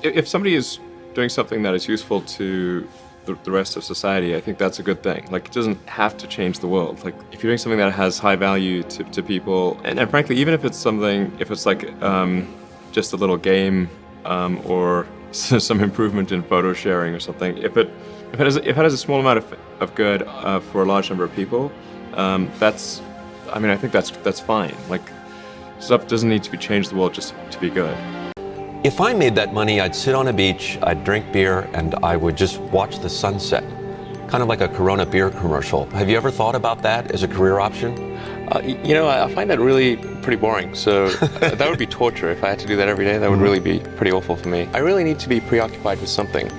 If somebody is doing something that is useful to the rest of society, I think that's a good thing. Like, it doesn't have to change the world. Like, if you're doing something that has high value to people, and frankly, even if it's like just a little game or some improvement in photo sharing or something, if it has a small amount of good for a large number of people, I think that's fine. Like, stuff doesn't need to be changed the world just to be good. If I made that money, I'd sit on a beach, I'd drink beer, and I would just watch the sunset. Kind of like a Corona beer commercial. Have you ever thought about that as a career option? I find that really pretty boring. So that would be torture. If I had to do that every day, that would really be pretty awful for me. I really need to be preoccupied with something.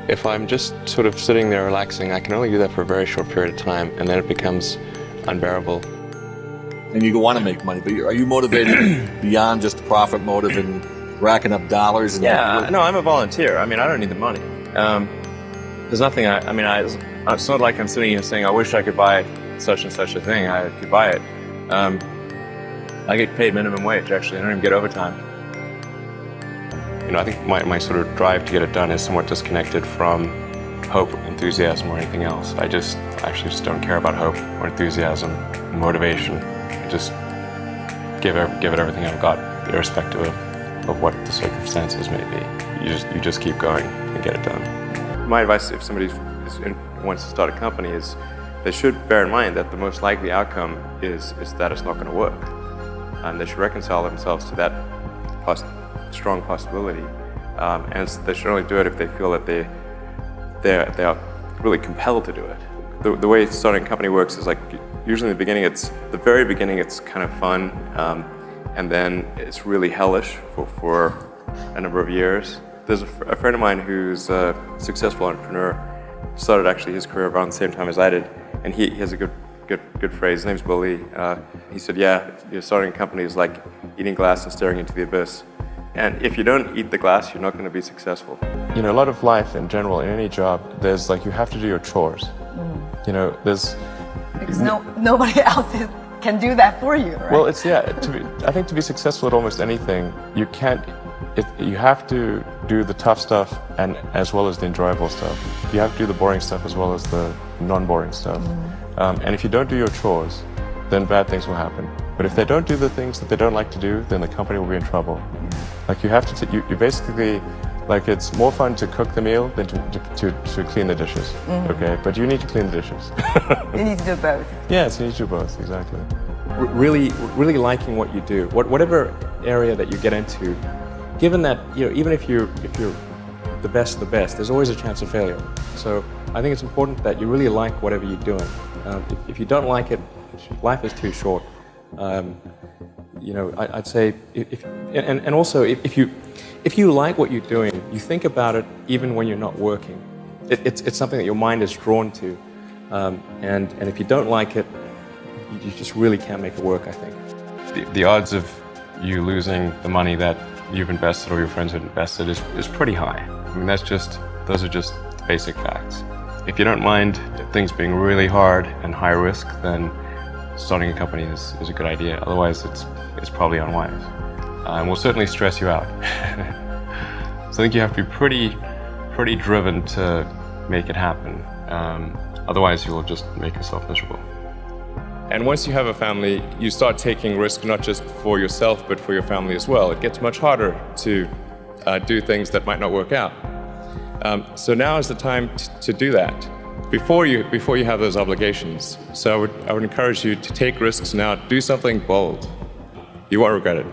If I'm just sort of sitting there relaxing, I can only do that for a very short period of time, and then it becomes unbearable. And you want to make money, but are you motivated beyond just profit motive and racking up dollars? And No, I'm a volunteer. I don't need the money. There's nothing. It's not like I'm sitting here saying I wish I could buy such and such a thing. I could buy it. I get paid minimum wage. Actually, I don't even get overtime. I think my sort of drive to get it done is somewhat disconnected from hope, enthusiasm, or anything else. I actually just don't care about hope or enthusiasm, motivation. Just give it everything I've got, irrespective of what the circumstances may be. You just keep going and get it done. My advice, if somebody wants to start a company, is they should bear in mind that the most likely outcome is that it's not going to work, and they should reconcile themselves to that strong possibility. And they should only do it if they feel that they are really compelled to do it. The way starting a company works is like, usually in the very beginning it's kind of fun, and then it's really hellish for a number of years. There's a friend of mine who's a successful entrepreneur, started actually his career around the same time as I did, and he has a good phrase. His name's Bill Lee. He said, starting a company is like eating glass and staring into the abyss. And if you don't eat the glass, you're not going to be successful. A lot of life in general, in any job, there's you have to do your chores. Because nobody else can do that for you, right? Well, I think to be successful at almost anything, you have to do the tough stuff and as well as the enjoyable stuff. You have to do the boring stuff as well as the non-boring stuff. And if you don't do your chores, then bad things will happen. But if they don't do the things that they don't like to do, then the company will be in trouble. You have to, you basically, it's more fun to cook the meal than to clean the dishes, okay? But you need to clean the dishes. You need to do both. Yes, you need to do both, exactly. Really liking what you do, whatever area that you get into, given that, even if you're the best of the best, there's always a chance of failure. So I think it's important that you really like whatever you're doing. If you don't like it, life is too short. I'd say, if you like what you're doing, you think about it even when you're not working. It's something that your mind is drawn to, and if you don't like it, you just really can't make it work, I think. The odds of you losing the money that you've invested or your friends have invested is pretty high. Those are just basic facts. If you don't mind things being really hard and high risk, then starting a company is a good idea. Otherwise, it's probably unwise, and will certainly stress you out. So I think you have to be pretty driven to make it happen. Otherwise, you'll just make yourself miserable. And once you have a family, you start taking risks not just for yourself, but for your family as well. It gets much harder to do things that might not work out. So now is the time to do that before you have those obligations. So I would encourage you to take risks now. Do something bold. You won't regret it.